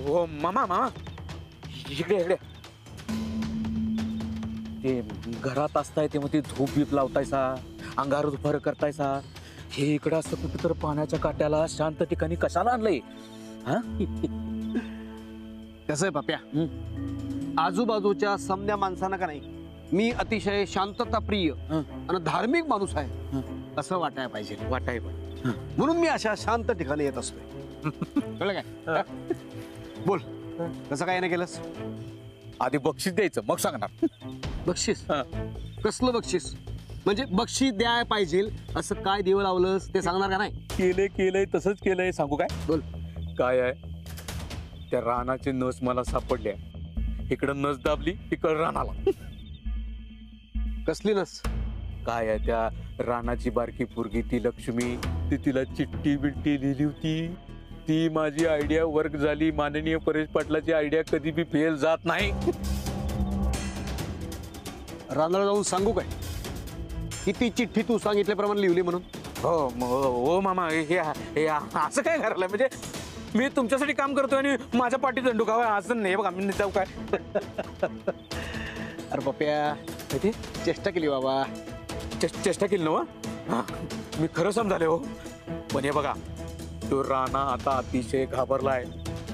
हो मामा मामा इकडे इकडे ते घरात असताय ते मग ते झोप बीप लावतायसा अंगार दुपार करतायसा हे इकडं असं कुठं तर पाण्याच्या काट्याला शांत ठिकाणी कशाला आणलंय हा कसं आहे पाप्या आजूबाजूच्या समध्या माणसांना का नाही मी अतिशय शांतताप्रिय आणि धार्मिक माणूस आहे असं वाटायला पाहिजे वाटाय म्हणून मी अशा शांत ठिकाणी येत असतोय कळलं काय बोल कसं काय नाही केलंस आधी बक्षीस द्यायचं मग सांगणार बक्षीस कसलं बक्षीस म्हणजे बक्षीस द्याय पाहिजे असं काय देव लावलंस ते सांगणार का नाही केलंय तसंच केलंय सांगू काय बोल काय आहे त्या रानाचे नस मला सापडल्या इकडं नस दाबली इकडं रानाला कसली नस काय आहे त्या रानाची बारकी पोरगी ती लक्ष्मी ती तिला चिठ्ठी बिट्टी लिहिली होती ती माझी आयडिया वर्क झाली माननीय परेश पाटलाची आयडिया कधी बी फेल जात नाही रानाला जाऊन सांगू काय किती चिठ्ठी तू सांगितल्याप्रमाणे लिहिली म्हणून हो मामा हे असं काय करायला म्हणजे मी तुमच्यासाठी काम करतोय आणि माझ्या पाठीत दंडू खावा असं नाही बघा मी जाऊ काय अरे पप्या ते चेष्टा केली बाबा चेष्टा केली ना हा मी खरं समजाले हो पण हे बघा तो राणा आता अतिशय घाबरलाय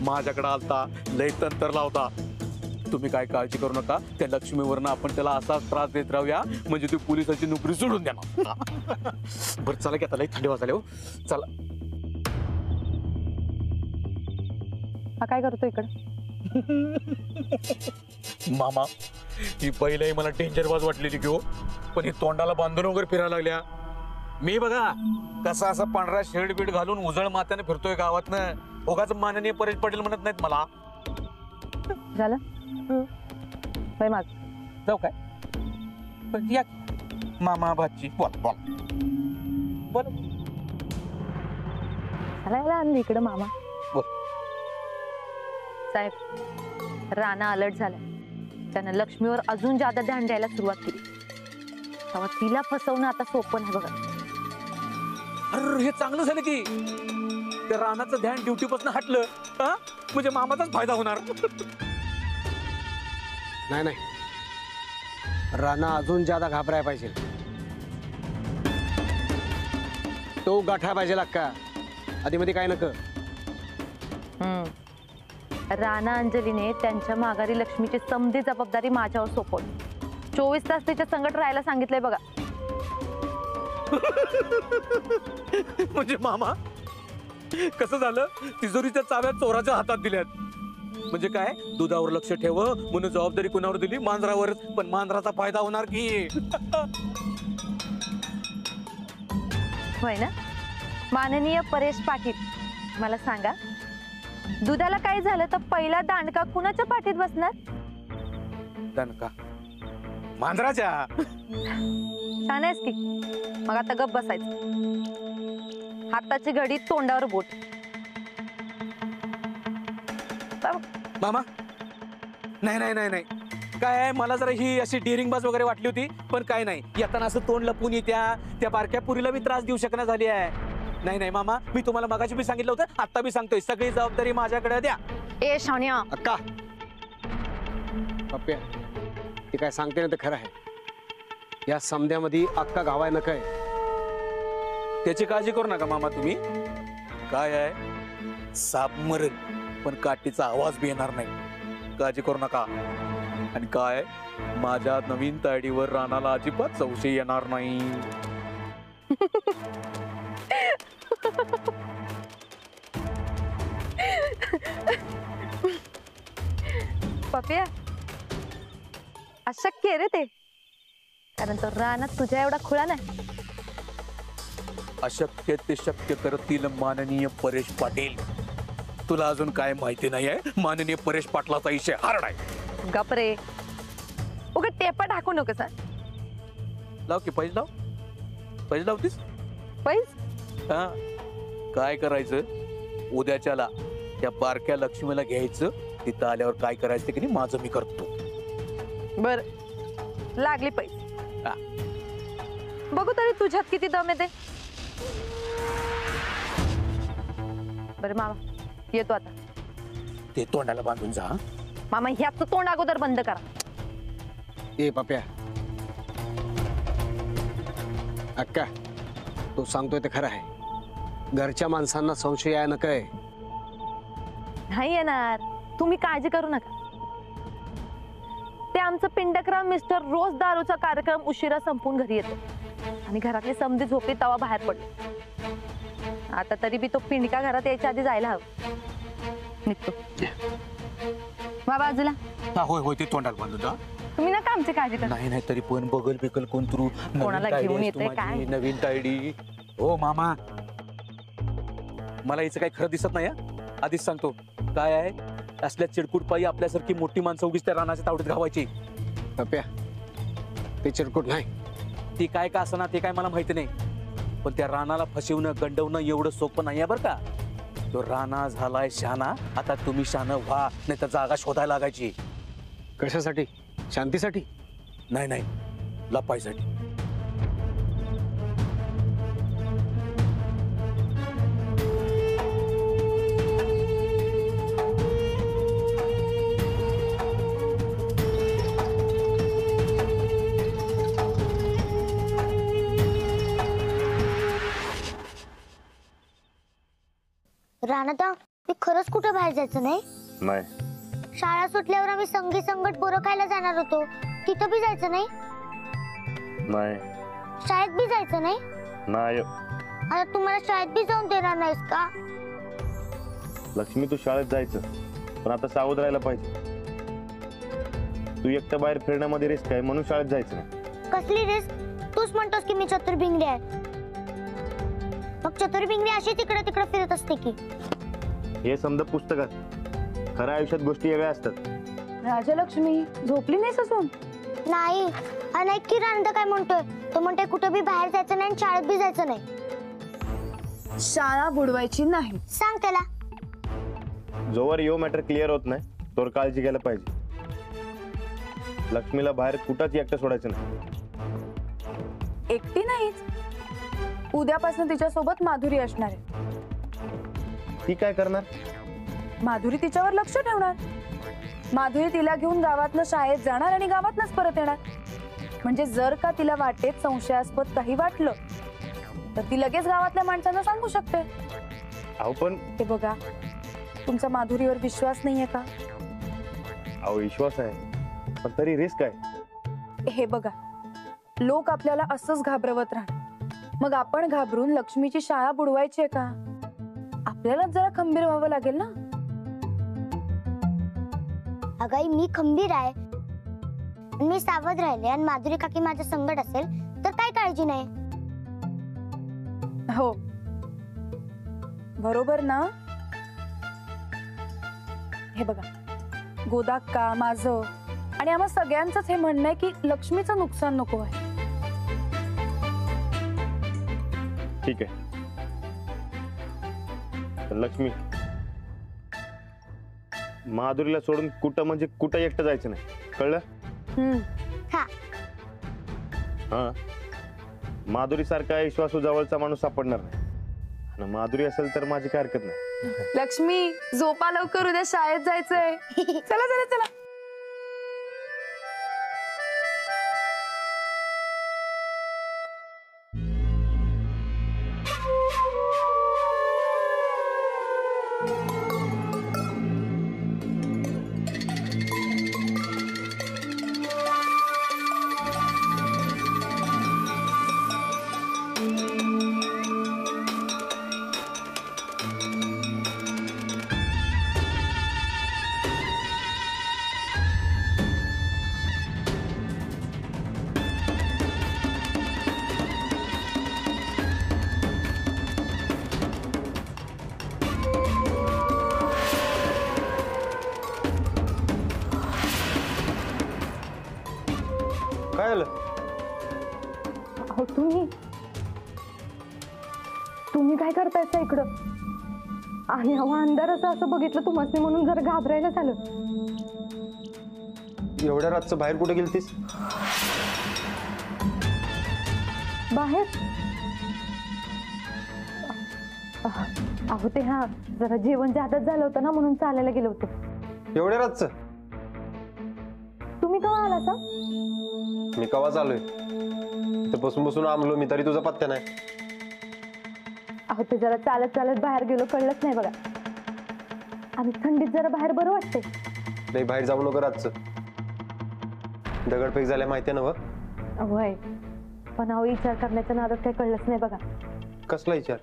माझ्याकडे आलता लय तंत्र लावता तुम्ही काय काळजी करू नका त्या लक्ष्मीवरनं आपण त्याला असाच त्रास देत राहूया म्हणजे ती पोलिसाची नोकरी सोडून देणार बरं चला की आता लय थंडी वाजले हो चला हा काय करतो इकडे मामा ही पहिलाही मला डेंजर बाज वाटलेली की हो पण ही तोंडाला बांधून वगैरे फिरायला लागल्या मी बघा कसा असा पांढरा शेड बीड घालून उजळ मात्याने फिरतोय गावातनं उगाच माननीय परेश पाटील म्हणत नाहीत मला झालं बाई माग जाऊ काय पण या मामा भाची बोल बोल बोल झाला आणली इकडं मामा बोल साहेब राणा अलर्ट झाला त्यानं लक्ष्मीवर अजून जादा ध्यान द्यायला सुरुवात केली तेव्हा तिला फसवणं आता सोपं नाही बघा अरे हे चांगलं झालं की त्या रानाचं ध्यान ड्युटी पासून हटलं हा म्हणजे मामाचाच फायदा होणार नाही नाही राणा अजून ज्यादा घाबराय पाहिजे तो गाठा पाहिजे अक्का आधी मध्ये काय नको राणा अंजलीने त्यांच्या माघारी लक्ष्मीची समधी जबाबदारी माझ्यावर सोपवली 24 तास तिच्या संकट राहायला सांगितलंय बघा म्हणजे मामा कसं झालं तिजोरीच्या चाव्या चोराच्या हातात दिल्यात म्हणजे काय दुधावर लक्ष ठेव म्हणून जबाबदारी कुणावर दिली मांजरावर पण मांजराचा फायदा होणार की होय ना माननीय परेश पाटील मला सांगा दुधाला काय झालं तर पहिला दांडका कुणाच्या पाठीत बसणार दणका मांजराच्या छान आहेस की मग आता गप बसायचं हाताची घडी तोंडावर बोट मामा नाही नाही नाही नाही काय आहे मला जरा ही अशी डेअरिंग बाज वगैरे वाटली होती पण काय नाही येताना असं तोंड लपून येत्या त्या बारक्या पुरीला मी त्रास देऊ शकणार झाली आहे नाही नाही मामा मी तुम्हाला मगाशी बी सांगितलं होतं आता बी सांगतोय सगळी जबाबदारी माझ्याकडे द्या ए शाण्या अक्का पप्प्या ते काय सांगते ना ते खरं आहे या समध्यामध्ये अक्का गावाय न काय त्याची काळजी करू नका मामा तुम्ही काय आहे साप मरण पण काठीचा आवाज बी येणार नाही काळजी करू नका आणि काय माझ्या नवीन तायडीवर रानाला अजिबात संशय येणार नाही पप्या अशक्य आहे रे ते कारण तो रानात तुझ्या एवढा खुळा नाही अशक्य ते शक्य करतील माननीय परेश पाटील तुला अजून काय माहिती नाही आहे माननीय परेश पाटलाचा विषय हार्ड आहे गप रे उगा टेपा टाकू नको सर लाव की पैज लावतीस पैस हा काय करायचं उद्याच्याला त्या बारक्या लक्ष्मीला घ्यायचं तिथं आल्यावर काय करायचं की नाही माझं मी करतो बर लागली पैस हा. बघू तरी तुझ्यात किती दम येते बरं मामा येतो आता ते तोंडाला बांधून जा. मामा ह्याचं तोंड अगोदर बंद करा. ए पप्या, अक्का तो सांगतोय ते खरं आहे. घरच्या माणसांना संशय आहे ना काय? नाही येणार, तुम्ही काळजी करू नका. ते आमचं पिंडकराम मिस्टर रोज दारूचा कार्यक्रम उशिरा संपून घरी येतो आणि घरातले समधी झोपी तवा बाहेर पडले. आता तरी बी तो पिंडका घरात यायच्या आधी जायला हवं. निघतो वा बाजूला. होय होय, ते तोंडाला बांधून जा. तुम्ही नका आमची काळजी करा. नाही नाही, तरी पण बगल बिकल कोण तरू कोणाला घेऊन येते काय? नवीन तायडी. हो मामा, मला हिचं काही खरं दिसत नाही. आधीच सांगतो. काय आहे, असल्या चिडकुट पायी आपल्यासारखी मोठी माणसं उगीच त्या रानाच्या तावडीत घावायची. पप्या, ते चिरकुट नाही. ती काय का असं ना, ते काय मला माहिती नाही, पण त्या रानाला फसवणं गंडवणं एवढं सोपं नाही आहे बरं का. तो राणा झालाय शहाणा. आता तुम्ही शहाणं व्हा, नाही तर जागा शोधायला लागायची. कशासाठी? शांतीसाठी? नाही नाही, लपायसाठी. राणादा, मी खरंच कुठं बाहेर जायचं नाही. नाही शाळा सुटल्यावर आम्ही संगी संगत बोरं खायला जाणार होतो, तिथं बी जायचं नाही. नाही शाळेत बी जायचं नाही. नाही आता तुम्हाला शाळेत बी जाऊन देणार नाहीस का? लक्ष्मी, तू शाळेत जायचं, पण आता सावध राहायला पाहिजे. तू एकटं बाहेर फिरण्यामध्ये रिस्क आहे, म्हणून शाळेत जायचं नाही. कसली रिस्क? तूच म्हणतोस की मी चतुर्भिंगरी आहे. मग चतुर्भिंगरी अशी तिकडे तिकडे फिरत असते की? हे समजा पुस्तकात, खऱ्या आयुष्यात गोष्टी वेगळ्या असतात. राजलक्ष्मी, झोपली नाहीस असून? नाही, अनेक की राणादा काय म्हणतोय. तो म्हणतोय कुठं बी बाहेर जायचं नाही आणि शाळेत बी जायचं नाही. शाळा बुडवायची नाही. सांग त्याला. जोवर यो मॅटर क्लिअर होत नाही, तोवर काळजी घ्यायला पाहिजे. लक्ष्मीला बाहेर कुठंच एकटं सोडायचं नाही. एकटी नाहीच, उद्यापासून तिच्या सोबत माधुरी असणार आहे. ती काय करणार? माधुरी तिच्यावर लक्ष ठेवणार. माधुरी तिला घेऊन गावातनं शाळेत जाणार आणि गावातनच परत येणार. म्हणजे जर का तिला वाटेत संशयास्पद काही वाटलं तर ती लगेच गावातल्या माणसांना सांगू शकते. अहो पण हे बघा, तुमचा माधुरीवर विश्वास नाहीये का? अहो विश्वास आहे, पण तरी रिस्क आहे. हे बघा, लोक आपल्याला असंच घाबरवत राहणार. मग आपण घाबरून लक्ष्मीची शाळा बुडवायची आहे का? आपल्याला जरा खंबीर व्हावं लागेल ना. अगाई, मी खंबीर आहे, मी सावध राहिले आणि माधुरी काकी माझ्या संगत असेल तर काय काळजी नाही. हो, बरोबर ना. हे बघा, गोदाक्का, माझं आणि आम्हा सगळ्यांचंच हे म्हणणं आहे की लक्ष्मीचं नुकसान नको आहे. ठीक आहे, पण लक्ष्मी, माधुरीला सोडून कुठं म्हणजे कुठं एकटं जायचं नाही, कळलं? हा, हा. माधुरी सारखा विश्वासू जवळचा माणूस सापडणार नाही. आणि माधुरी असेल तर माझी काय हरकत नाही. लक्ष्मी, झोपा लवकर, उद्या शाळेत जायचंय. चला चला चला. काय झालं? अहो, तुम्ही काय करतायचा इकडं? आणि अहो, अंधाराचं असं बघितलं तुम्हाला म्हणून जरा घाबरायला झालं. एवढ्या रातचं बाहेर कुठे गेलतीस? बाहेर? अहो, ते हा जरा जेवण जादाच झालं होतं ना, म्हणून चालायला गेलो होतो. एवढ्या रातचं तुम्ही केव्हा आला मी कवा चालूय ते बसून बसून आमलो मी, तरी तुझा पत्त्या नाही. अहो ते जरा चालत चालत बाहेर गेलो, कळलंच नाही बघा. आणि थंडीत जरा बाहेर बरं वाटते. नाही बाहेर जाऊ नको रातचं, दगडफेक झाल्या माहितीये ना. होय, पण अहो विचार करण्याच्या नादात काही कळलंच नाही बघा. कसला विचार?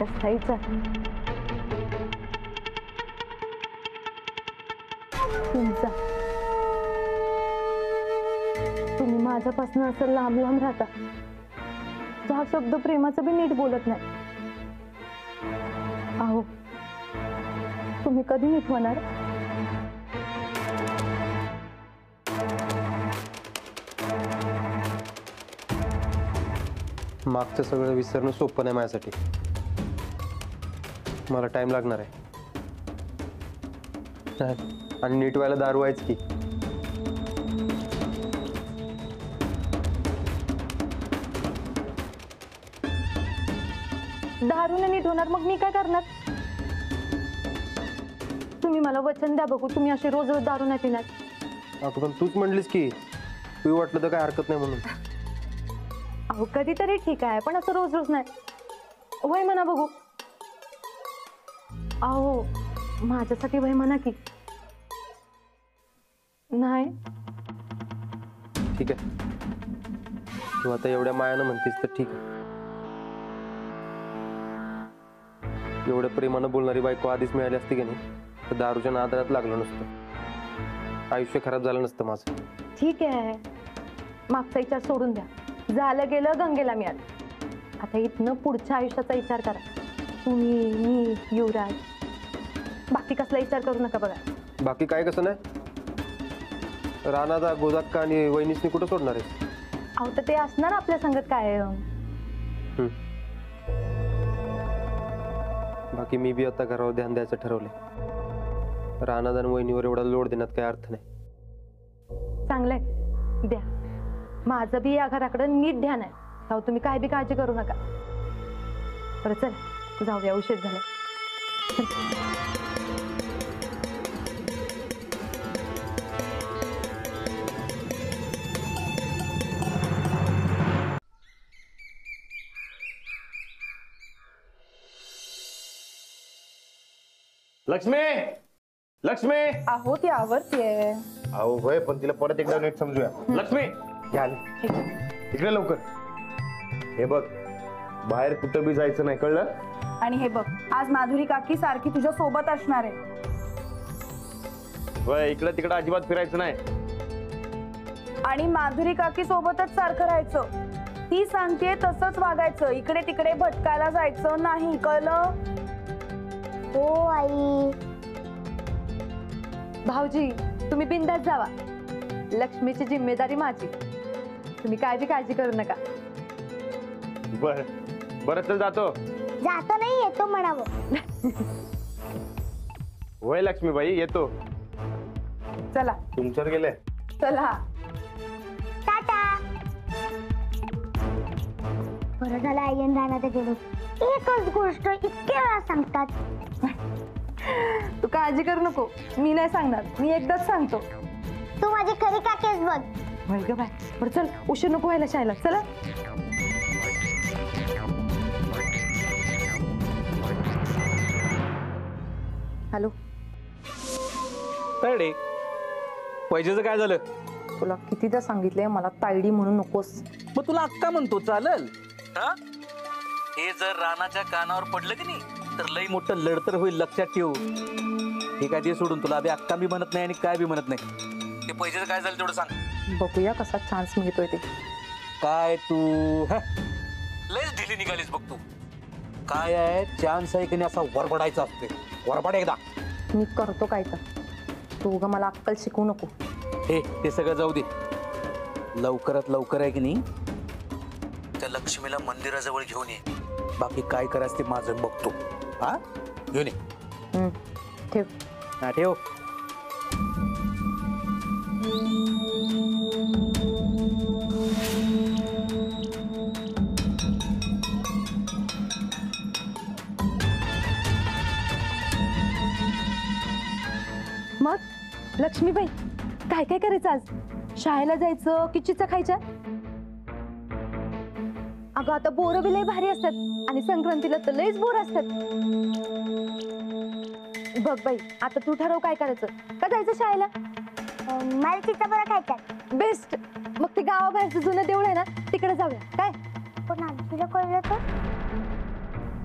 कसला विचार? तुमचा. तुम्ही माझ्यापासून असं लांब लांब राहता, हा शब्द प्रेमाचा बी नीट बोलत नाही. अहो तुम्ही कधी नीट होणार? मागचं सगळं विसरणं सोपं नाही माझ्यासाठी. मला टाइम लागणार आहे. आणि नीट व्हायला दारू व्हायच की. दारूने नीट होणार, मग मी काय करणार? तुम्ही मला वचन द्या बघू, तुम्ही असे रोज रोज दारू नाही पिणार. आता पण तूच म्हणलीस की तू वाटलं तर काय हरकत नाही म्हणून. अहो कधीतरी ठीक आहे, पण असं रोज रोज नाही. वय म्हणा बघू. अहो माझ्यासाठी वय म्हणा की. नाही ठीक आहे, तू आता एवढ्या मायानं म्हणतेस तर ठीक आहे. एवढ्या प्रेमानं बोलणारी बायको आधीच मिळाली असती की नाही, तर दारूच्या नादात लागलं नसतं, आयुष्य खराब झालं नसतं माझं. ठीक आहे, मागचा विचार सोडून द्या. झालं गेलं, गंगेला मी आले. आता इथनं पुढच्या आयुष्याचा विचार करा. तुम्ही, मी, युवराज, बाकी कसला विचार करू नका बघा. बाकी काय कसं नाही? राणादा गोदाक्का आणि वहिनीसनी कुठं सोडणार आहे? अहो तर ते असणार आपल्या संगत काय. बाकी मी बी आता घरावर ध्यान द्यायचं ठरवलंय. राणादा आणि वहिनीवर एवढा लोड देण्यात काही अर्थ नाही. चांगलंय, द्या. माझं बी या घराकडे नीट ध्यान आहे. अहो तुम्ही काय बी काळजी करू नका. बरं चल जाऊया, उशीर झाला. लक्ष्मी, लक्ष्मी. अहो ती आवडतीये. अहो होय, पण तिला परत एकदा नीट समजूया. लक्ष्मी या इकडे लवकर. हे बघ, बाहेर कुठं बी जायचं नाही, कळलं? आणि हे बघ, आज माधुरी काकी सारखी तुझ्या सोबत असणार आहे. होय, इकडे तिकडे अजिबात फिरायचं नाही. आणि माधुरी काकी सोबतच सारखं राहायचं. ती सांगते तसंच वागायचं, इकडे तिकडे भटकायला जायचं नाही, कळलं? हो आई. भाऊजी तुम्ही बिंदास जावा. लक्ष्मीची जिम्मेदारी माझी. तुम्ही काय बी काळजी करू नका. बर बरं, चल जातो. जातो नाही, येतो म्हणावं. होय लक्ष्मीबाई, येतो. चला तुमच्यावर गेले. चला. टाटा. बरं झालं आई राहण्यात गेलो. एकच गोष्ट इतक्या वेळा सांगतात. तू काळजी करू नको, मी नाही सांगणार. मी एकदाच सांगतो. तू माझी खरी काकेस बघ. होय ग बाय. बरं चल, उशीर नको व्हायला शाळेला. चला. हॅलो. तायडे, पैजेचं काय झालं? तुला कितीदा सांगितलंय मला तायडी म्हणू नकोस. मग तुला अक्का म्हणतो, चालेल? हे जर रानाच्या कानावर पडलं की नाही, तर लई मोठं लढतर होईल, लक्षात ठेव. हे काय ते सोडून तुला अभि अक्का बी म्हणत नाही आणि काय बी म्हणत नाही. ते पैजेचं काय झालं तेवढं सांग. बघूया कसा चान्स मिळतोय ते. काय तू लयच ढिली निघालीस बघ तू. काय आहे, चान्स आहे की नाही असा वरबडायचा असते. वरबड एकदा. मी करतो काय तर. तू उगा मला अक्कल शिकवू नको. हे ते सगळं जाऊ दे. लवकरात लवकर आहे की नाही, त्या लक्ष्मीला मंदिराजवळ घेऊन ये. बाकी काय करायचं ते माझं बघतो. हा, घेऊन ये. ठेव. हा ठेव. लक्ष्मीबाई काय काय करायचं आज? शाळेला जायचं की चिचा खायच्या? अगं आता बोरं बी लय भारी असतात आणि संक्रांतीला तर लयच बोर असतात. बघ बाई आता तू ठरव काय करायचं. का जायचं शाळेला? मला चिचा बरं खायच्यात. बेस्ट. मग ते गावाबाहेरचं जुनं देऊळ आहे ना तिकडे जाऊया काय? पण आजीला कळलं तर?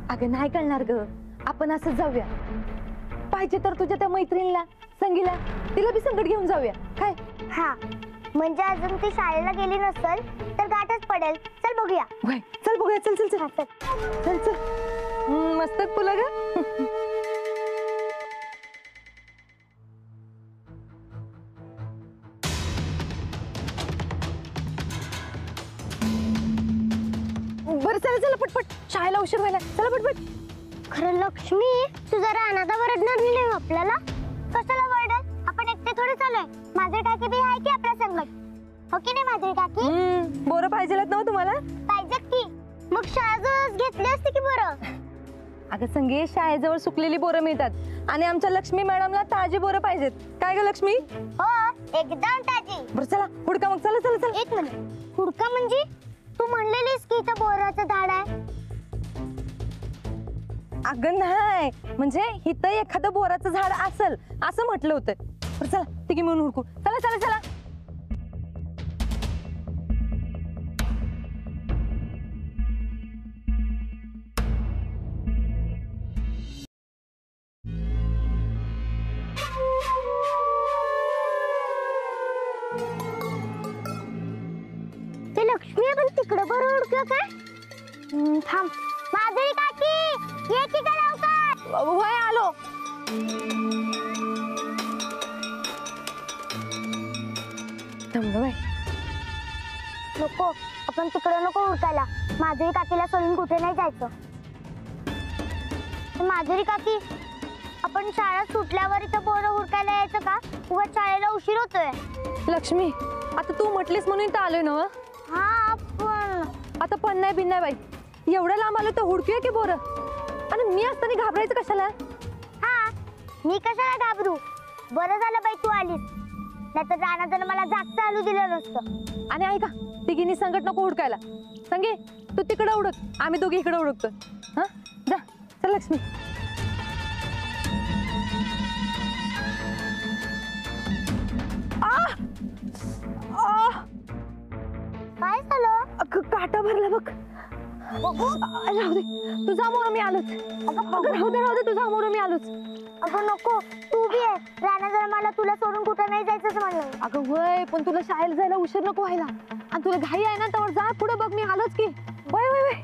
अगं नाही कळणार ग. आपण असंच जाऊया. पाहिजे तर तुझ्या त्या मैत्रिणीला संगीला तिला बी संकट घेऊन जाऊया काय? हा म्हणजे अजून ती शाळेला गेली नसेल तर गाठच पडेल. चल बघूया. वय, चल बघूया. चल चल चल चल चल. मस्त फुलं ग. बरं चला चला पटपट. शाळेला उशीर व्हायला. चला पटपट. खरं लक्ष्मी तू जरा अनाथा वरडणार नाही आपल्याला? कशाला वरडल? आपण एकटे थोडे चालूय. माझे काकी बी आहे की आपल्या संगत. हो की नाही माझे काकी? बोरं पाहिजे ना तुम्हाला? पाहिजे की. मग शाळा घेतली असते की बरं. अगं संगे शाळेजवळ सुकलेली बोरं मिळतात आणि आमच्या लक्ष्मी मॅडमला ताजी बोरं पाहिजेत. काय ग लक्ष्मी? हो एकदम ताजी. बरं चला हुडका मग. चला चला चला. एक मिनिट. हुडका म्हणजे? तू म्हणलेलीस की इथं बोराचं झाड आहे. अगं नाही म्हणजे इथं एखादं बोराचं झाड असेल असं म्हटलं होतं. बरं चला तिघी मिळून हुडकू. चला चला चला. ते लक्ष्मी आपण तिकडे बरं हुडकू काय? थांब. माधुरी काकी ये की का लवकर. वय आलो. थांब बाई. नको आपण तिकडे नको हुडकायला. माधुरी काकीला सोडून कुठे नाही जायचं. माधुरी काकी आपण शाळा सुटल्यावर इथं बोरं हुडकायला यायचं का? उगा शाळेला उशीर होतोय. लक्ष्मी आता तू म्हटलीस म्हणून इथं आलोय ना. हा पण आता पण नाही बिन नाही बाई. एवढं लांब आलो तर हुडकूया की बोरं. आणि मी असताना घाबरायचं कशाला? हा मी कशाला घाबरू? बरं झालं बाई तू आलीस. नाहीतर राणाजन मला जागचं आलू दिलं नसतं. आणि ऐका तिघींनी संकट नको हुडकायला. संगे तू तिकडे उडक. आम्ही दोघी इकडे उडकतो. हा जा. चल लक्ष्मी. काय झालं? काटा भरला बघ. राहू दे तुझा मोर मी आलोच. राहू दे तुझा मोर मी आलोच. अगं नको तू बी आहे. राणाजन मला तुला सोडून कुठं नाही जायचं म्हणलं. अगं वय पण तुला शाळेला जायला उशीर नको व्हायला. आणि तुला घाई आहे ना तर जा पुढे बघ मी आलोच की. वय वय वय.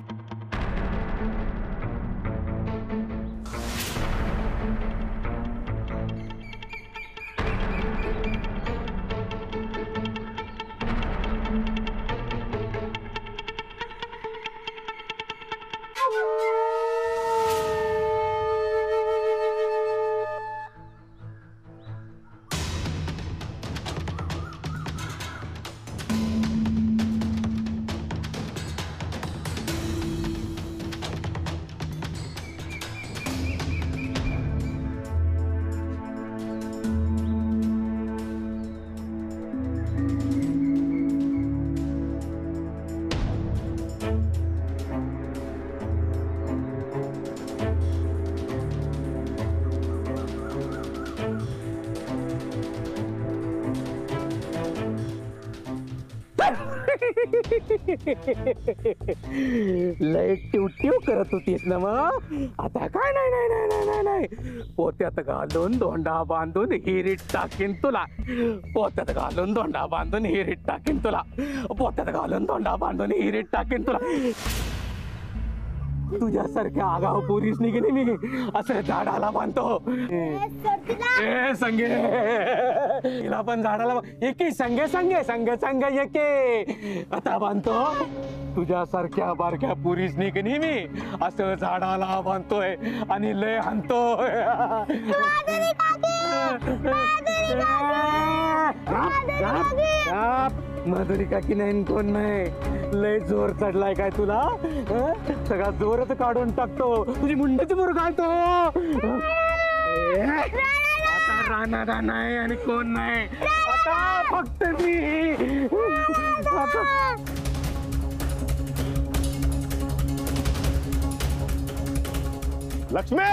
लय टिव करत होतीस ना मग. आता काय नाही नाही नाही नाही नाही नाही. पोत्यात घालून दोंडा बांधून हिरीत टाकीन तुला. पोत्यात घालून दोंडा बांधून हिरीत टाकीन तुला. पोत्यात घालून दोंडा बांधून हिरीत टाकीन तुला. तुझ्यासारख्या आगाव पोरीस निघेने मी असं झाडाला बांधतो. ए संगे हिला पण झाडाला एके संगे संगे संगे संगे एके आता बांधतो. तुझ्यासारख्या बारक्या पोरीस निघेने मी असं झाडाला बांधतोय आणि लय हाणतोय. माधुरी काकी नाही कोण नाही. लय जोर चढलाय काय तुला? सगळा जोरच काढून टाकतो. तुझी मुंडची मुरगाळतो. आता राणा नाही आणि कोण नाही, आता फक्त मी. आता लक्ष्मी